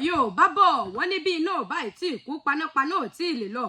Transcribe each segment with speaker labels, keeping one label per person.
Speaker 1: yóò bá bọ̀ wọ́n ní bí iná ò báyìí tí ìkú panápaná ò tí ì lè lọ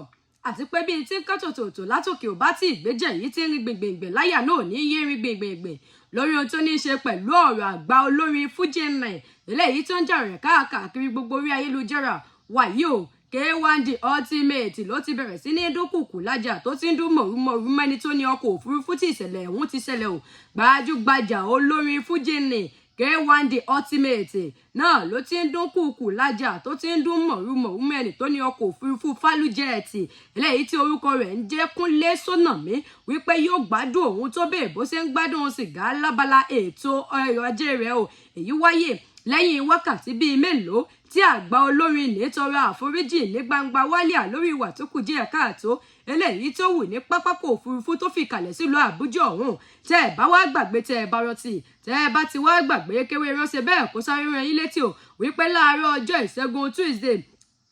Speaker 1: àti pé bí tí ń kán tòtòtò látòkè ò bá tí ìgbéjẹ̀ yìí tí ń rí gbèngbèngbè láyà náà ní yé rí gbèngbèngbè lórí ohun tó ní í ṣe pẹ̀lú ọ̀rọ̀ àgbà olórin fújì nẹ̀ eléyìí tó ń jà rẹ̀ káàkiri gbogbo orí ayélujára wàyí o K1 The Ultimate ló ti bẹ̀rẹ̀ sí ní dúnkùkù lájà tó ti ń dún mọ̀rúmọ̀rú mẹ́ni tó ní ọkọ̀ òfurufú tí ìṣẹ̀lẹ̀ ọ̀hún ti ṣẹlẹ̀ o gbajúgbajà olórin fújì nẹ̀ K1 The Ultimate náà ló ti ń dúnkùkù lájà tó ti ń dún mọ̀rúmọ̀rú mẹ́ni tó ní ọkọ̀ òfurufú fálújẹ́ẹ̀tì eléyìí tí orúkọ rẹ̀ ń jẹ́ Kúnlé Sónàmí wípé yóò gbádùn òun tó bẹ́ẹ̀ bó ṣe ń gbádùn sìgá lábala ètò ọrọ̀ ajé rẹ̀ o èyí wáyé lẹ́yìn wákàtí bíi mélòó tí àgbà olórin ní tọrọ àforíjì ní gbangba wálíà lórí ìwà tó kù díẹ̀ káàtó eléyìí tó wù ní pápákọ̀ òfurufú tó fi kalẹ̀ sílùú Àbújá ọ̀hún tẹ́ ẹ bá wá gbàgbé tẹ́ ẹ bá rántí tẹ́ ẹ bá ti wá gbàgbé kéwé ránṣẹ́ bẹ́ẹ̀ kó sáré rán yín létí o wípé láàárọ̀ ọjọ́ ìṣẹ́gun Tuesday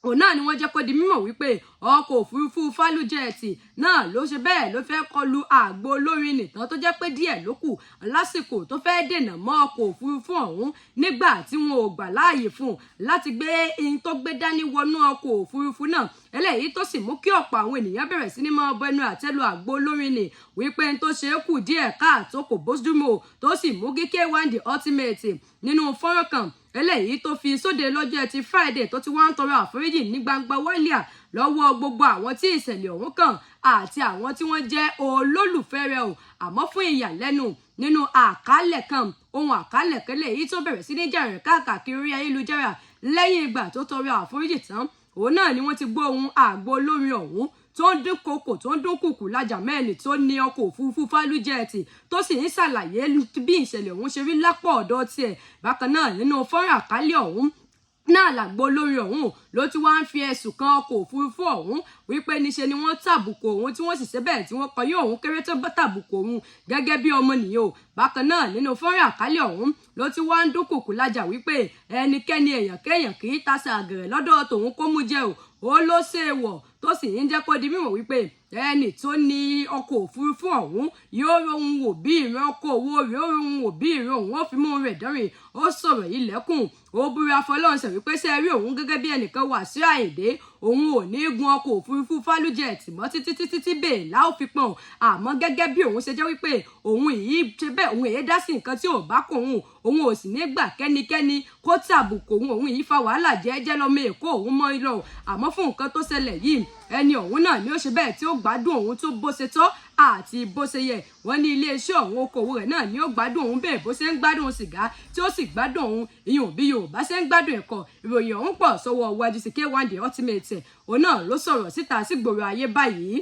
Speaker 1: òun náà ni wọ́n jẹ́ kó di mímọ̀ wípé ọkọ̀ òfurufú fálújẹ́ẹ̀tì náà ló ṣe bẹ́ẹ̀ ló fẹ́ kọlu àgbo olórin nìkan tó jẹ́ pé díẹ̀ ló kù lásìkò tó fẹ́ dènà mọ́ ọkọ̀ òfurufú ọ̀hún nígbà tí wọn ò gbà láàyè fún un láti gbé ihun tó gbé dání wọnú ọkọ̀ òfurufú náà eléyìí tó sì mú kí ọ̀pọ̀ àwọn ènìyàn bẹ̀rẹ̀ sí ní máa bẹnu àtẹ́lu àgbo olórin ni wípé n tó ṣe é kù díẹ̀ káàtó kò bójúmu tó sì mú kí K1 The Ultimate nínú fọ́nrán kan eléyìí tó fi sóde lọ́jọ́ Ẹtì Friday tó ti wá ń tọrọ àforíjì ní gbangba wálíà lọ́wọ́ gbogbo àwọn tí ìṣẹ̀lẹ̀ ọ̀hún kàn àti àwọn tí wọ́n jẹ́ olólùfẹ́ rẹ̀ o àmọ́ fún ìyàlẹ́nu nínú àkálẹ̀ kan ohun àkálẹ̀ kẹlẹ̀ èyí tó bẹ̀rẹ̀ sí ní jà rẹ̀ káàkiri orí ayélujára lẹ́yìn ìgbà tó tọrọ àforíjì tán òun náà ni wọ́n ti gbọ́ ohun àgbo olórin ọ̀hún tó ń dín kòkò tó ń dún kùkù lájà mẹ́rin tó ní ọkọ̀ òfurufú fálújẹ́ẹ̀tì tó sì ń ṣàlàyé bí ìṣẹ̀lẹ̀ ọ̀hún ṣe rí lápò ọ̀dọ̀ tiẹ̀ bákan náà nínú fọ́nrán àkálẹ̀ ọ̀hún náà làgbo olórin ọ̀hún ló ti wá ń fi ẹ̀sùn kan ọkọ̀ òfurufú ọ̀hún wípé níṣe ni wọ́n tàbùkù òun tí wọ́n sì ṣe bẹ́ẹ̀ tí wọ́n kọ yóò òun kéré tó tàbùkù òun gẹ́gẹ́ bí ọmọnìyàn o bákan náà nínú fọ́nrán àkálẹ̀ ọ̀hún ló ti wá ń dúnkùkù lájà wípé ẹnikẹ́ni èèyàn kéèyàn kì í tasẹ̀ àgẹ̀rẹ̀ lọ́dọ̀ tòun kó mú jẹ o ó ló ṣe é wọ̀ tó sì ń jẹ́ kó di mímọ̀ wípé ẹni tó ní ọkọ̀ òfurufú ọ̀hún yóò rohun wò bí ìran ọkọ̀ owó rẹ̀ ó rohun wò bí ìran òun ó fi mú rẹ̀ dánrin ó sọ̀rọ̀ yìí lẹ́kùn ó búra fọlọ́ọ̀sẹ̀ wípé ṣe rí òun gẹ́gẹ́ bí ẹnìkan Wàsíù Àyìndé òun ò ní gun ọkọ̀ òfurufú fálújẹ́ẹ̀tì mọ́ títí bẹ́ẹ̀ láò fi pọ̀n àmọ́ gẹ́gẹ́ bí òun ṣe jẹ́ wípé òun yìí ṣe bẹ́ẹ̀ òun èyí dá sí nǹkan tí ò bá kò òun ò sì ní gbà kẹ́nikẹ́ni kó tàbùkù òun yìí fa wàhálà jẹ́jẹ́ lọ́mọ Èkó òun mọ́ ilọ̀ àmọ́ fún nǹkan tó ṣẹlẹ̀ yìí ẹni ọ̀hún náà ni ó ṣe bẹ́ẹ̀ tí ó gbádùn òun tó bó ṣe tọ́ àti bó ṣe yẹ wọ́n ní iléeṣẹ́ ọ̀hún okòwò rẹ̀ náà ni ó gbádùn òun bẹ́ẹ̀ bó ṣe ń gbádùn sìgá tí ó sì gbádùn òun ìyẹn bí Yorùbá ṣe ń gbádùn ẹ̀kọ́ ìròyìn ọ̀hún pọ̀ sọ́wọ́ wájú sí K1 The Ultimate òun náà ló sọ̀rọ̀ síta sígboro ayé báyìí.